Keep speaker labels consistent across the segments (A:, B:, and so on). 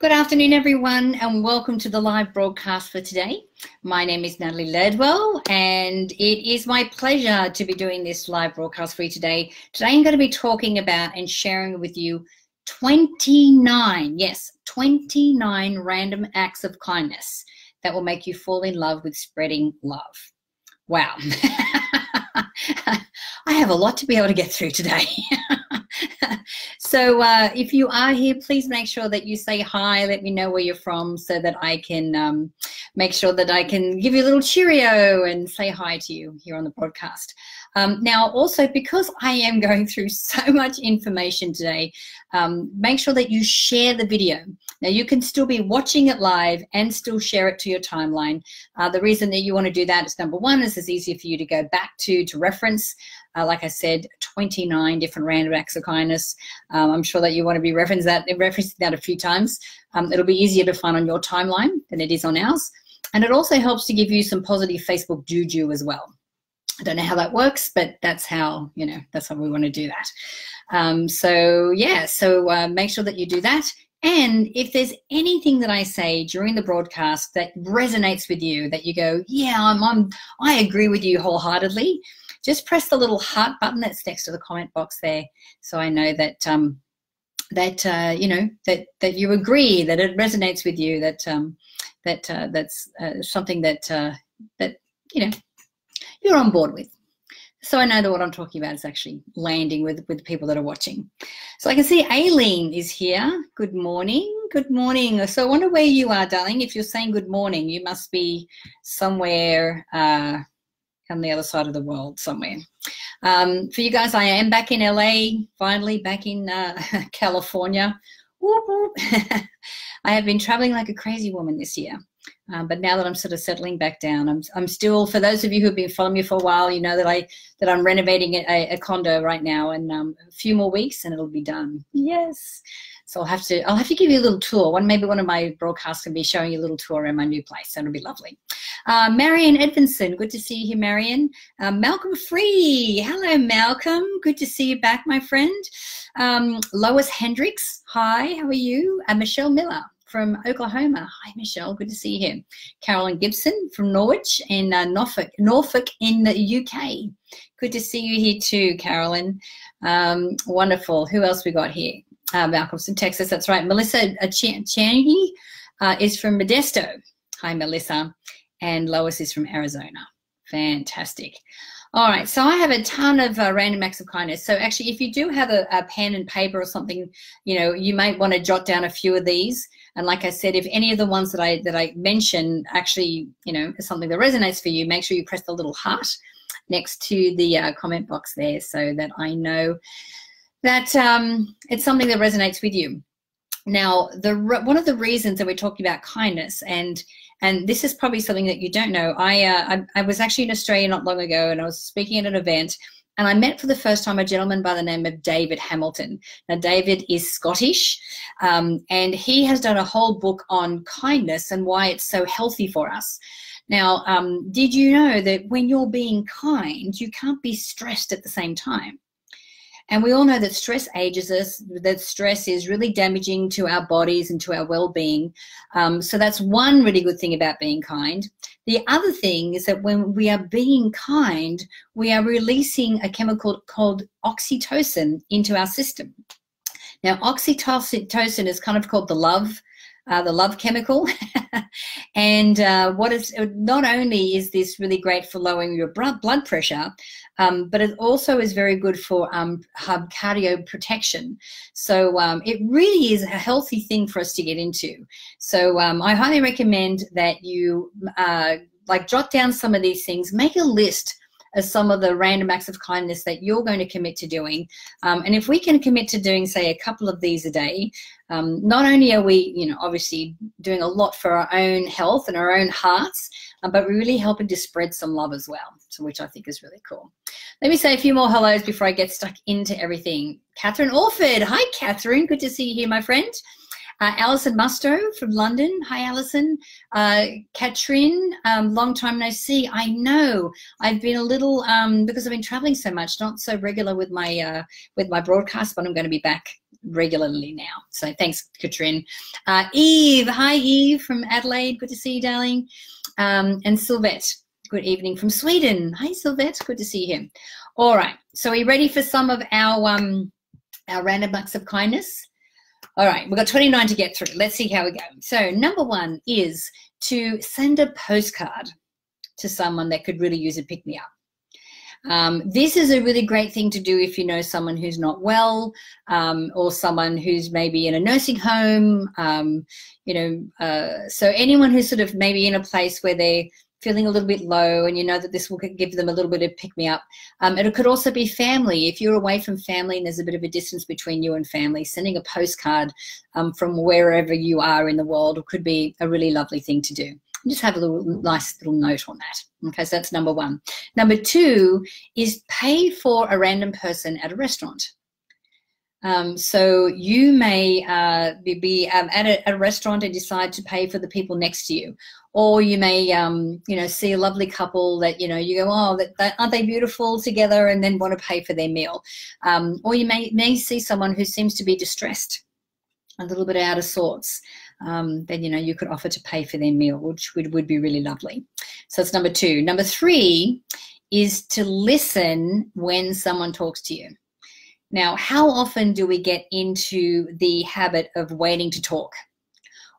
A: Good afternoon, everyone, and welcome to the live broadcast for today. My name is Natalie Ledwell, and it is my pleasure to be doing this live broadcast for you today. Today, I'm going to be talking about and sharing with you 29 random acts of kindness that will make you fall in love with spreading love. Wow. I have a lot to be able to get through today. So if you are here, please make sure that you say hi. Let me know where you're from so that I can make sure that I can give you a little cheerio and say hi to you here on the broadcast. Now, also, because I am going through so much information today, make sure that you share the video. Now, you can still be watching it live and still share it to your timeline. The reason that you want to do that is, number one, is it's easier for you to go back to reference. Like I said, 29 different random acts of kindness. I'm sure that you want to be referencing that a few times. It'll be easier to find on your timeline than it is on ours. And it also helps to give you some positive Facebook juju as well. I don't know how that works, but that's how, that's how we want to do that. So make sure that you do that. And if there's anything that I say during the broadcast that resonates with you, that you go, yeah, I agree with you wholeheartedly, just press the little heart button that's next to the comment box there, so I know that that you agree, that it resonates with you, that's something that you're on board with. So I know that what I'm talking about is actually landing with the people that are watching. So I can see Aileen is here. Good morning. Good morning. So I wonder where you are, darling. If you're saying good morning, you must be somewhere on the other side of the world somewhere. For you guys, I am back in LA, finally back in California. Whoop, whoop. I have been traveling like a crazy woman this year. But now that I'm sort of settling back down, I'm still, for those of you who've been following me for a while, you know that I'm renovating a condo right now, and a few more weeks and it'll be done. Yes. So I'll have to give you a little tour. Maybe one of my broadcasts can be showing you a little tour around my new place. That'll be lovely. Marion Edvinson, good to see you here, Marion. Malcolm Free, hello, Malcolm. Good to see you back, my friend. Lois Hendricks, hi, how are you? And Michelle Miller from Oklahoma. Hi, Michelle. Good to see you here. Carolyn Gibson from Norwich in Norfolk in the UK. Good to see you here too, Carolyn. Wonderful. Who else we got here? Malcolm's in Texas. That's right. Melissa Changi is from Modesto. Hi, Melissa. And Lois is from Arizona. Fantastic. All right, so I have a ton of random acts of kindness. So actually, if you do have a pen and paper or something, you might want to jot down a few of these. And like I said, if any of the ones that I mention actually, is something that resonates for you, make sure you press the little heart next to the comment box there, so that I know that it's something that resonates with you. Now, one of the reasons that we're talking about kindness, and this is probably something that you don't know, I was actually in Australia not long ago, and I was speaking at an event, and I met for the first time a gentleman by the name of David Hamilton. Now, David is Scottish, and he has done a whole book on kindness and why it's so healthy for us. Now, did you know that when you're being kind, you can't be stressed at the same time? And we all know that stress ages us, that stress is really damaging to our bodies and to our well-being. So that's one really good thing about being kind. The other thing is that when we are being kind, we are releasing a chemical called oxytocin into our system. Now, oxytocin is kind of called the love chemical. And not only is this really great for lowering your blood pressure, but it also is very good for cardio protection. So it really is a healthy thing for us to get into. So I highly recommend that you jot down some of these things, make a list as some of the random acts of kindness that you're going to commit to doing. And if we can commit to doing, say, a couple of these a day, not only are we, obviously doing a lot for our own health and our own hearts, but we're really helping to spread some love as well, so which I think is really cool. Let me say a few more hellos before I get stuck into everything. Catherine Orford. Hi, Catherine. Good to see you here, my friend. Alison Musto from London. Hi, Alison. Katrin, long time no see. I know. I've been a little, because I've been traveling so much, not so regular with my broadcast, but I'm going to be back regularly now. So thanks, Katrin. Eve. Hi, Eve from Adelaide. Good to see you, darling. And Sylvette. Good evening from Sweden. Hi, Sylvette. Good to see you. All right. So are you ready for some of our random acts of kindness? All right. We've got 29 to get through. Let's see how we go. So number one is to send a postcard to someone that could really use a pick-me-up. This is a really great thing to do if you know someone who's not well, or someone who's maybe in a nursing home, so anyone who's sort of maybe in a place where they're feeling a little bit low and you know that this will give them a little bit of pick-me-up. It could also be family. If you're away from family and there's a bit of a distance between you and family, sending a postcard from wherever you are in the world could be a really lovely thing to do. Just have a nice little note on that. Okay, so that's number one. Number two is pay for a random person at a restaurant. So you may be at a restaurant and decide to pay for the people next to you, or you may see a lovely couple that you go, oh, aren't they beautiful together, and then want to pay for their meal, or you may see someone who seems to be distressed, a little bit out of sorts. Then you could offer to pay for their meal, which would be really lovely. So that's number two. Number three is to listen when someone talks to you. Now, how often do we get into the habit of waiting to talk?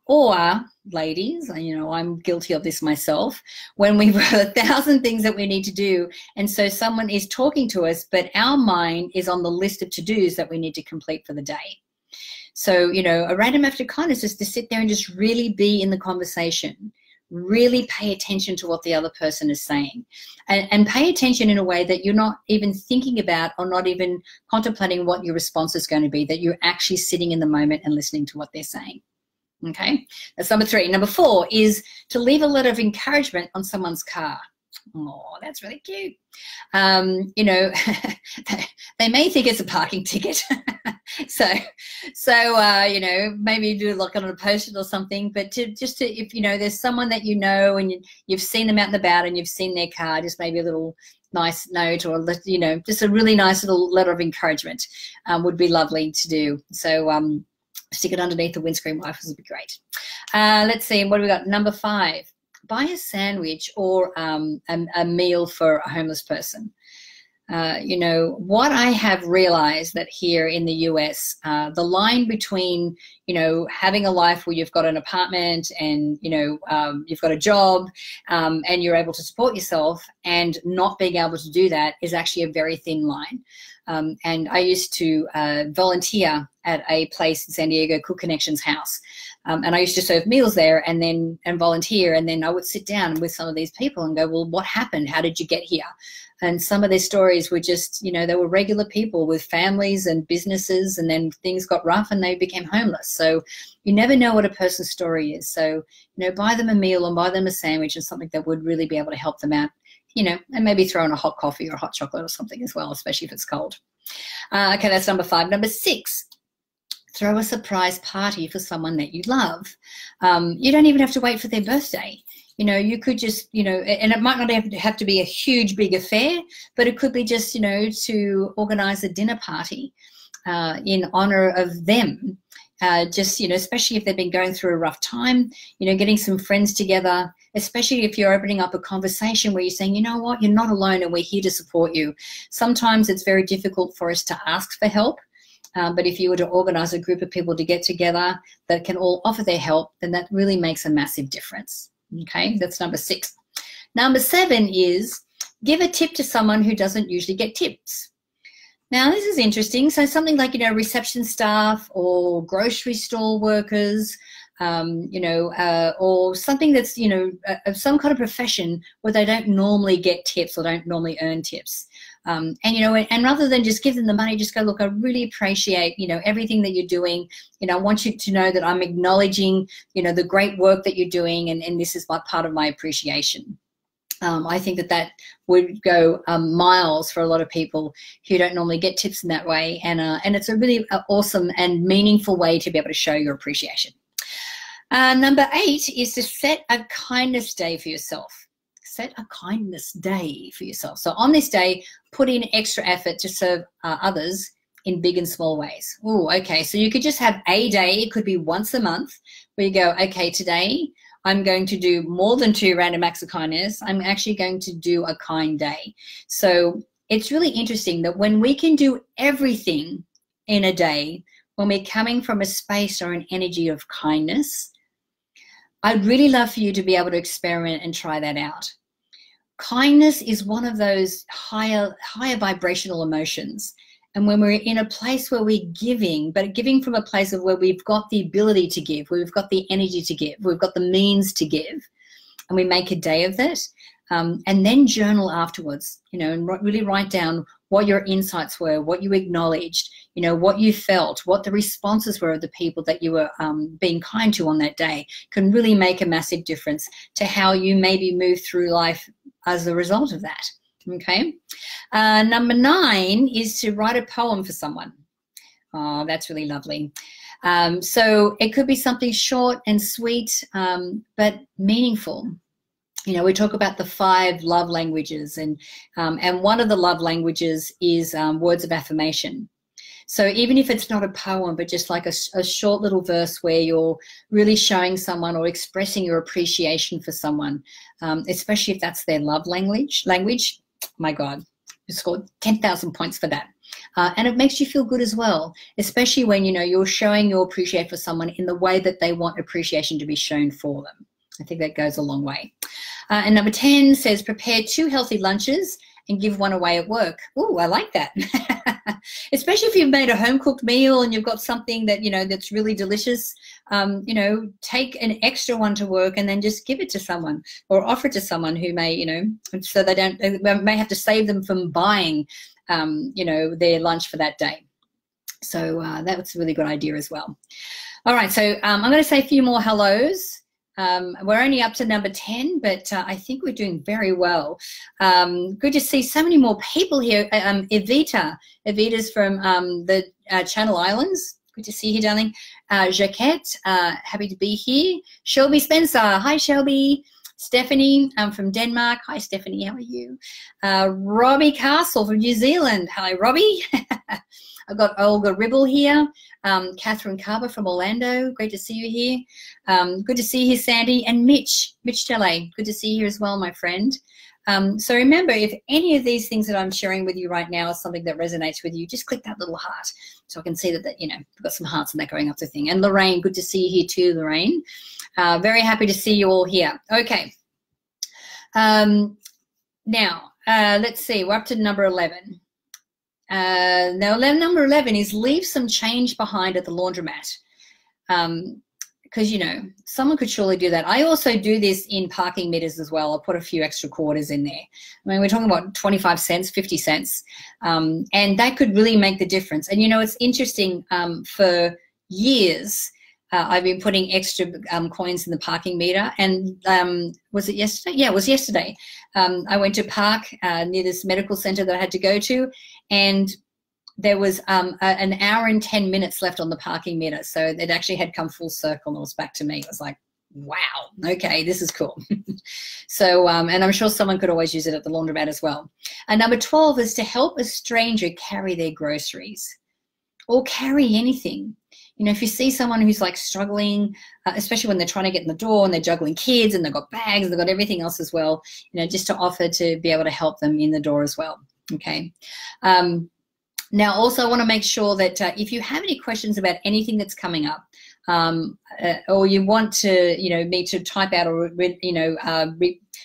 A: Or, ladies, I'm guilty of this myself, when we've got 1,000 things that we need to do, and so someone is talking to us, but our mind is on the list of to-dos that we need to complete for the day. So, a random act of kindness is to sit there and just really be in the conversation. Really pay attention to what the other person is saying, and pay attention in a way that you're not even thinking about or not even contemplating what your response is going to be, that you're actually sitting in the moment and listening to what they're saying. Okay, that's number three. Number four is to leave a letter of encouragement on someone's car. Oh, that's really cute. They may think it's a parking ticket. so maybe do like on a post-it or something, but if there's someone that and you've seen them out and about and you've seen their car, just maybe a little nice note, or just a really nice little letter of encouragement would be lovely to do. So stick it underneath the windscreen wipers would be great. Let's see, what have we got? Number five. Buy a sandwich or a meal for a homeless person. What I have realized that here in the US, the line between, having a life where you've got an apartment and, you've got a job and you're able to support yourself, and not being able to do that is actually a very thin line. And I used to volunteer at a place in San Diego, Cook Connections House. And I used to serve meals there and volunteer. And then I would sit down with some of these people and go, well, what happened? How did you get here? And some of their stories were just, they were regular people with families and businesses, and then things got rough and they became homeless. So you never know what a person's story is. So, buy them a meal and buy them a sandwich and something that would really be able to help them out, and maybe throw in a hot coffee or hot chocolate or something as well, especially if it's cold. Okay, that's number five. Number six, throw a surprise party for someone that you love. You don't even have to wait for their birthday. You could just, and it might not have to be a huge, big affair, but it could be just, to organize a dinner party in honor of them. Especially if they've been going through a rough time, getting some friends together, especially if you're opening up a conversation where you're saying, you know what, you're not alone and we're here to support you. Sometimes it's very difficult for us to ask for help. But if you were to organize a group of people to get together that can all offer their help, then that really makes a massive difference. Okay, that's number six. Number seven is give a tip to someone who doesn't usually get tips. Now, this is interesting. So something like, reception staff or grocery store workers, or something that's, of some kind of profession where they don't normally get tips or don't normally earn tips. And rather than just give them the money, just go, look, I really appreciate, everything that you're doing. I want you to know that I'm acknowledging, the great work that you're doing, and this is part of my appreciation. I think that that would go miles for a lot of people who don't normally get tips in that way. And it's a really awesome and meaningful way to be able to show your appreciation. Number 8 is to set a kindness day for yourself. Set a kindness day for yourself. So on this day, put in extra effort to serve others in big and small ways. Oh, okay. So you could just have a day. It could be once a month where you go, okay, today I'm going to do more than 2 random acts of kindness. I'm actually going to do a kind day. So it's really interesting that when we can do everything in a day, when we're coming from a space or an energy of kindness, I'd really love for you to be able to experiment and try that out. Kindness is one of those higher vibrational emotions. And when we're in a place where we're giving, but giving from a place of where we've got the ability to give, where we've got the energy to give, we've got the means to give, and we make a day of it, and then journal afterwards, you know, and really write down what your insights were, what you acknowledged, you know, what you felt, what the responses were of the people that you were being kind to on that day, can really make a massive difference to how you maybe move through life as a result of that. Okay. Number 9 is to write a poem for someone. Oh, that's really lovely. So it could be something short and sweet, but meaningful. You know, we talk about the 5 love languages, and one of the love languages is words of affirmation. So even if it's not a poem, but just like a short little verse where you're really showing someone or expressing your appreciation for someone, especially if that's their love language, my God, you scored 10,000 points for that. And it makes you feel good as well, especially when, you know, you're showing your appreciation for someone in the way that they want appreciation to be shown for them. I think that goes a long way. And number 10 says, prepare 2 healthy lunches and give 1 away at work. Oh, I like that. Especially if you've made a home-cooked meal and you've got something that, you know, that's really delicious, you know, take an extra one to work and then just give it to someone or offer it to someone who may, you know, so they may have to save them from buying, you know, their lunch for that day. So that's a really good idea as well. All right, so I'm going to say a few more hellos. We're only up to number 10, but I think we're doing very well. Good to see so many more people here. Evita's from the Channel Islands. Good to see you, darling. Jaquette, happy to be here. Shelby Spencer, hi Shelby. Stephanie, from Denmark. Hi Stephanie, how are you? Robbie Castle from New Zealand. Hello, Robbie. I've got Olga Ribble here. Catherine Carver from Orlando. Great to see you here. Good to see you here, Sandy. And Mitch Tele. Good to see you here as well, my friend. So remember, if any of these things that I'm sharing with you right now is something that resonates with you, just click that little heart so I can see that you know, we've got some hearts and that going up the thing. And Lorraine, good to see you here too, Lorraine. Very happy to see you all here. Okay. Now, let's see. We're up to number 11. Now, number 11 is leave some change behind at the laundromat. Because, you know, someone could surely do that. I also do this in parking meters as well. I'll put a few extra quarters in there. I mean, we're talking about 25 cents, 50 cents. And that could really make the difference. And, you know, it's interesting, for years, I've been putting extra coins in the parking meter. And was it yesterday? Yeah, it was yesterday. I went to park near this medical center that I had to go to, and there was an hour and 10 minutes left on the parking meter. So it actually had come full circle and it was back to me. It was like, wow, okay, this is cool. So, and I'm sure someone could always use it at the laundromat as well. And number 12 is to help a stranger carry their groceries or carry anything. You know, if you see someone who's like struggling, especially when they're trying to get in the door and they're juggling kids and they've got bags and they've got everything else as well, you know, just to offer to be able to help them in the door as well. Okay. Now, also, I want to make sure that if you have any questions about anything that's coming up, or you want to, you know, me to type out or, you know,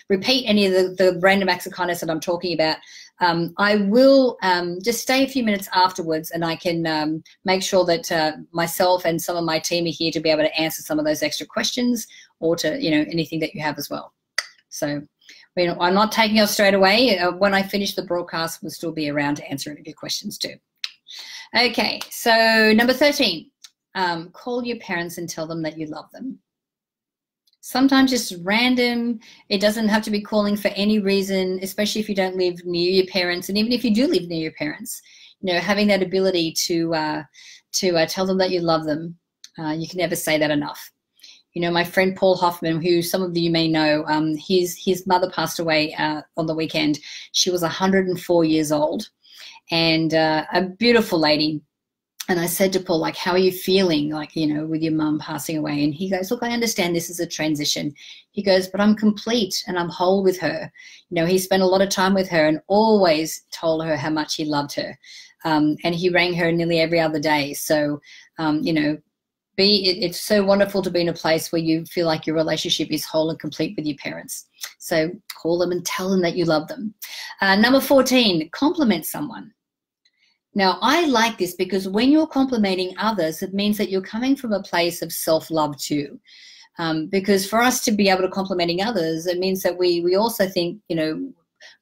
A: repeat any of the random acts of kindness that I'm talking about, I will just stay a few minutes afterwards, and I can make sure that myself and some of my team are here to be able to answer some of those extra questions, or to, you know, anything that you have as well. So, you know, I'm not taking off straight away. When I finish the broadcast, we'll still be around to answer any of your questions too. Okay, so number 13, call your parents and tell them that you love them. Sometimes just random. It doesn't have to be calling for any reason, especially if you don't live near your parents. And even if you do live near your parents, you know, having that ability to tell them that you love them. You can never say that enough. You know, my friend Paul Hoffman, who some of you may know, his mother passed away on the weekend. She was 104 years old, and a beautiful lady. And I said to Paul, like, how are you feeling, like, you know, with your mum passing away? And he goes, look, I understand this is a transition. He goes, but I'm complete and I'm whole with her. You know, he spent a lot of time with her and always told her how much he loved her. And he rang her nearly every other day. So, you know, it's so wonderful to be in a place where you feel like your relationship is whole and complete with your parents. So call them and tell them that you love them. Number 14, compliment someone. Now, I like this because when you're complimenting others, it means that you're coming from a place of self-love too. Because for us to be able to complimenting others, it means that we also think, you know,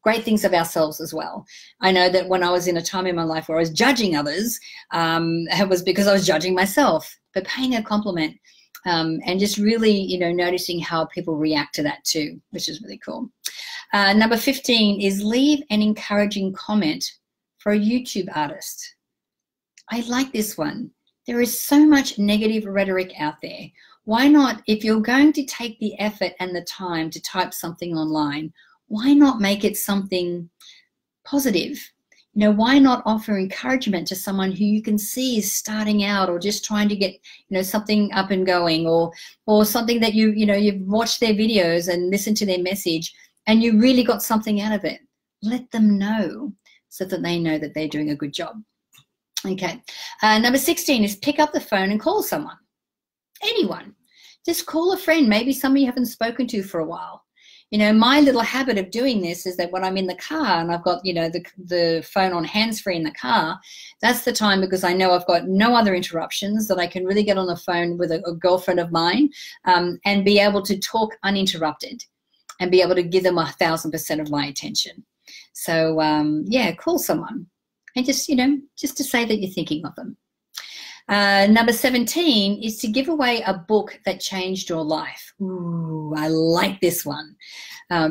A: great things of ourselves as well. I know that when I was in a time in my life where I was judging others, it was because I was judging myself. But paying a compliment and just really, you know, noticing how people react to that too, which is really cool. Number 15 is leave an encouraging comment for a YouTube artist. I like this one. There is so much negative rhetoric out there. Why not, if you're going to take the effort and the time to type something online, why not make it something positive? You know, why not offer encouragement to someone who you can see is starting out or just trying to get, you know, something up and going, or something that you know, you've watched their videos and listened to their message and you really got something out of it. Let them know so that they know that they're doing a good job. Okay. Number 16 is pick up the phone and call someone. Anyone. Just call a friend, maybe somebody you haven't spoken to for a while. You know, my little habit of doing this is that when I'm in the car and I've got, you know, the phone on hands-free in the car, that's the time, because I know I've got no other interruptions, that I can really get on the phone with a girlfriend of mine and be able to talk uninterrupted and be able to give them 1,000% of my attention. So, yeah, call someone and just, you know, just to say that you're thinking of them. Number 17 is to give away a book that changed your life. Ooh, I like this one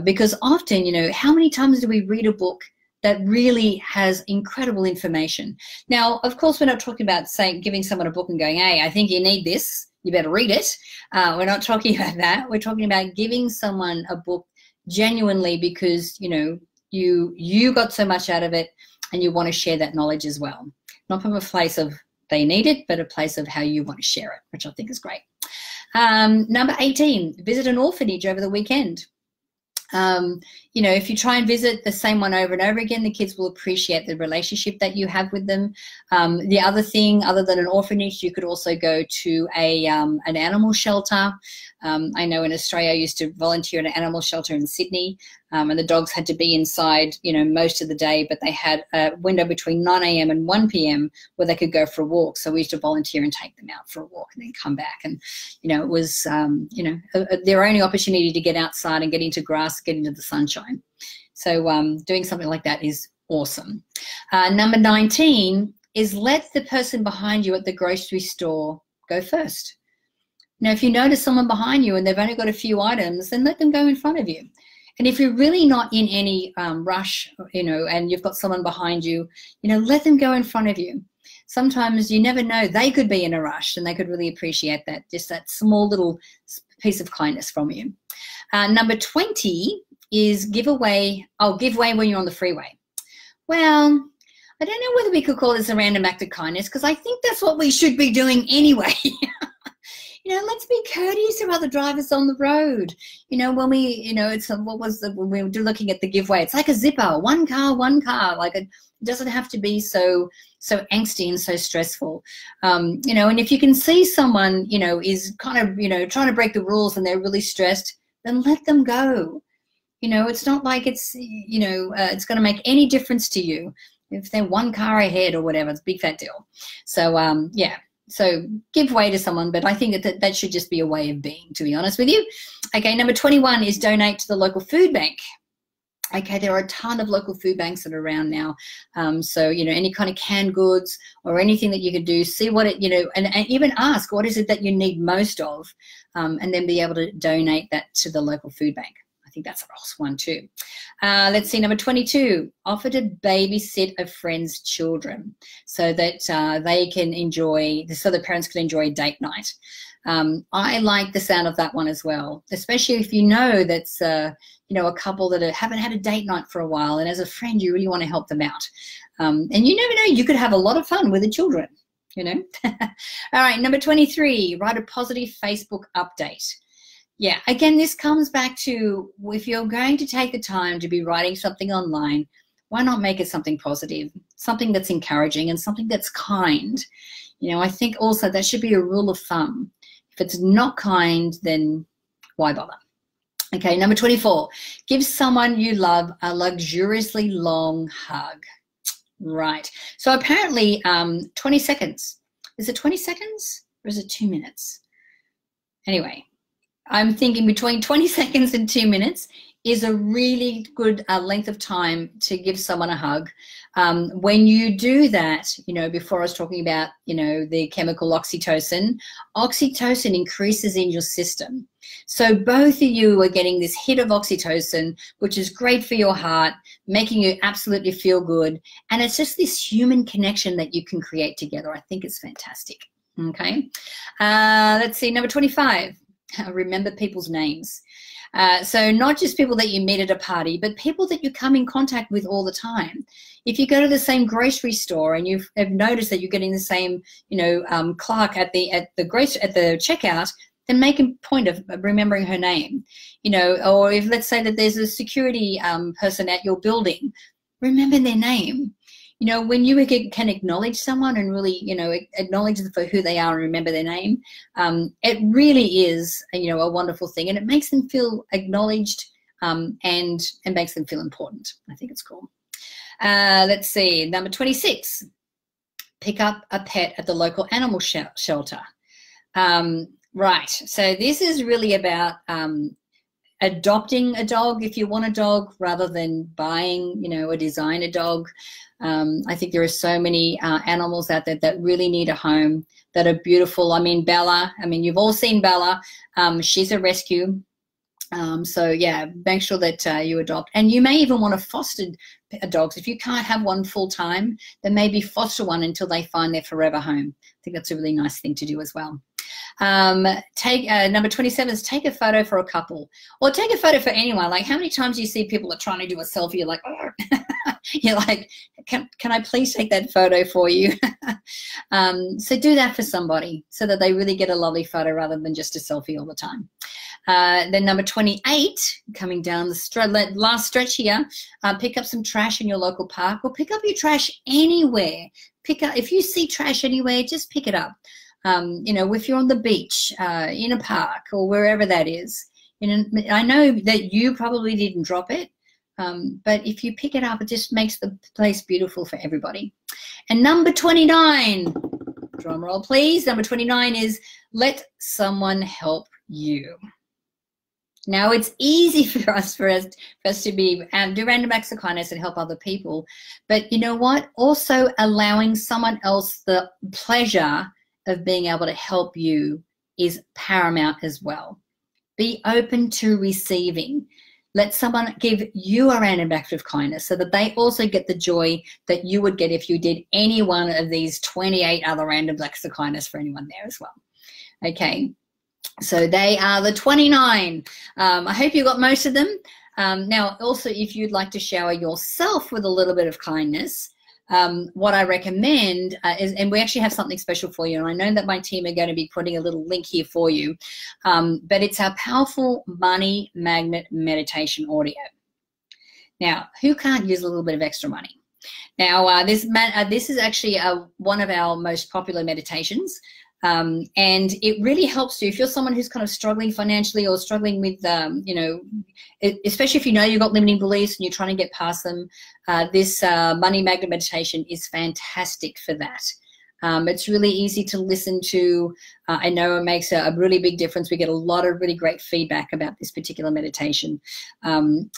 A: because often, you know, how many times do we read a book that really has incredible information? Now, of course, we're not talking about saying, giving someone a book and going, hey, I think you need this, you better read it. We're not talking about that. We're talking about giving someone a book genuinely because, you know, you got so much out of it and you want to share that knowledge as well. Not from a place of they need it, but a place of how you want to share it, which I think is great. Number 18, visit an orphanage over the weekend. You know, if you try and visit the same one over and over again, the kids will appreciate the relationship that you have with them. The other thing, other than an orphanage, you could also go to an animal shelter. I know in Australia I used to volunteer at an animal shelter in Sydney, and the dogs had to be inside, you know, most of the day, but they had a window between 9 a.m. and 1 p.m. where they could go for a walk. So we used to volunteer and take them out for a walk and then come back. And, you know, it was, you know, their only opportunity to get outside and get into grass, get into the sunshine. So doing something like that is awesome. Number 19 is let the person behind you at the grocery store go first. Now, if you notice someone behind you and they've only got a few items, then let them go in front of you. And if you're really not in any rush, you know, and you've got someone behind you, you know, let them go in front of you. Sometimes you never know, they could be in a rush and they could really appreciate that, just that small little piece of kindness from you. Number 20 is give way when you're on the freeway. Well, I don't know whether we could call this a random act of kindness, because I think that's what we should be doing anyway. You know, let's be courteous to other drivers on the road. You know, when we, you know, it's when we were looking at the giveaway, it's like a zipper, one car. Like it doesn't have to be so angsty and so stressful. You know, and if you can see someone, you know, is kind of, you know, trying to break the rules and they're really stressed, then let them go. You know, it's not like it's, you know, it's going to make any difference to you if they're one car ahead or whatever. It's a big fat deal. So, yeah. So give way to someone, but I think that should just be a way of being, to be honest with you. Okay, number 21 is donate to the local food bank. Okay, there are a ton of local food banks that are around now. So, you know, any kind of canned goods or anything that you could do, see what it, you know, and even ask, what is it that you need most of? And then be able to donate that to the local food bank. I think that's a awesome one too. Let's see, number 22, offer to babysit a friend's children so that they can enjoy, so the parents can enjoy a date night. I like the sound of that one as well, especially if you know that's, you know, a couple that haven't had a date night for a while, and as a friend, you really want to help them out. And you never know, you could have a lot of fun with the children, you know. All right, number 23, write a positive Facebook update. Yeah, again, this comes back to, if you're going to take the time to be writing something online, why not make it something positive, something that's encouraging and something that's kind? You know, I think also that should be a rule of thumb. If it's not kind, then why bother? Okay, number 24, give someone you love a luxuriously long hug. Right. So apparently 20 seconds. Is it 20 seconds or is it 2 minutes? Anyway, I'm thinking between 20 seconds and 2 minutes is a really good length of time to give someone a hug. When you do that, you know, before I was talking about, you know, the chemical oxytocin increases in your system. So both of you are getting this hit of oxytocin, which is great for your heart, making you absolutely feel good. And it's just this human connection that you can create together. I think it's fantastic. Okay. Let's see, number 25, remember people's names. So not just people that you meet at a party, but people that you come in contact with all the time. If you go to the same grocery store and you've noticed that you're getting the same, you know, clerk at the checkout, then make a point of remembering her name. You know, or if, let's say that there's a security person at your building, remember their name. You know, when you can acknowledge someone and really, you know, acknowledge them for who they are and remember their name, it really is, you know, a wonderful thing, and it makes them feel acknowledged and makes them feel important. I think it's cool. Let's see, number 26, pick up a pet at the local animal shelter. Right, so this is really about adopting a dog if you want a dog rather than buying, you know, a designer dog. I think there are so many animals out there that really need a home, that are beautiful. I mean, Bella, I mean, you've all seen Bella. She's a rescue. So, yeah, make sure that you adopt. And you may even want to foster dogs. If you can't have one full time, then maybe foster one until they find their forever home. I think that's a really nice thing to do as well. Number 27 is take a photo for a couple, or take a photo for anyone. Like, how many times do you see people are trying to do a selfie? You're like, oh. You're like, can I please take that photo for you? So do that for somebody so that they really get a lovely photo rather than just a selfie all the time. Then number 28, coming down the last stretch here, pick up some trash in your local park, or pick up your trash anywhere. If you see trash anywhere, just pick it up. You know, if you're on the beach, in a park, or wherever that is. You know, I know that you probably didn't drop it, but if you pick it up, it just makes the place beautiful for everybody. And number 29, drum roll please, number 29 is let someone help you. Now, it's easy for us to be do random acts of kindness and help other people, but you know what? Also allowing someone else the pleasure of being able to help you is paramount as well. Be open to receiving. Let someone give you a random act of kindness so that they also get the joy that you would get if you did any one of these 28 other random acts of kindness for anyone there as well. Okay, so they are the 29. I hope you got most of them. Now, also, if you'd like to shower yourself with a little bit of kindness, what I recommend is, and we actually have something special for you, and I know that my team are going to be putting a little link here for you, but it's our powerful money magnet meditation audio. Now, who can't use a little bit of extra money? Now, this is actually one of our most popular meditations, and it really helps you if you're someone who's kind of struggling financially or struggling with, you know, especially if you know you've got limiting beliefs and you're trying to get past them. This money magnet meditation is fantastic for that. It's really easy to listen to. I know it makes a really big difference. We get a lot of really great feedback about this particular meditation.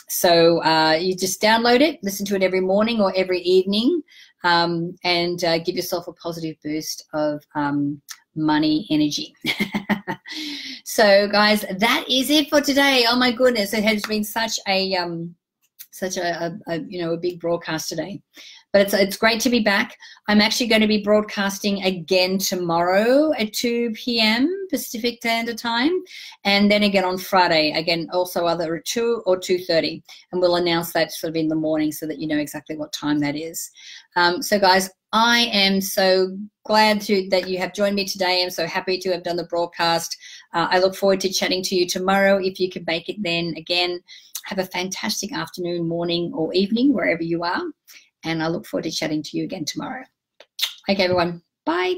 A: So you just download it, listen to it every morning or every evening, and give yourself a positive boost of money energy. So guys, that is it for today. Oh my goodness, it has been such a a big broadcast today, but it's great to be back. I'm actually going to be broadcasting again tomorrow at 2 p.m. Pacific Standard Time, and then again on Friday, again also either at 2 or 2:30, and we'll announce that sort of in the morning so that you know exactly what time that is. So guys, I am so glad that you have joined me today. I'm so happy to have done the broadcast. I look forward to chatting to you tomorrow if you can make it then. Again, have a fantastic afternoon, morning, or evening, wherever you are. And I look forward to chatting to you again tomorrow. Okay, everyone. Bye.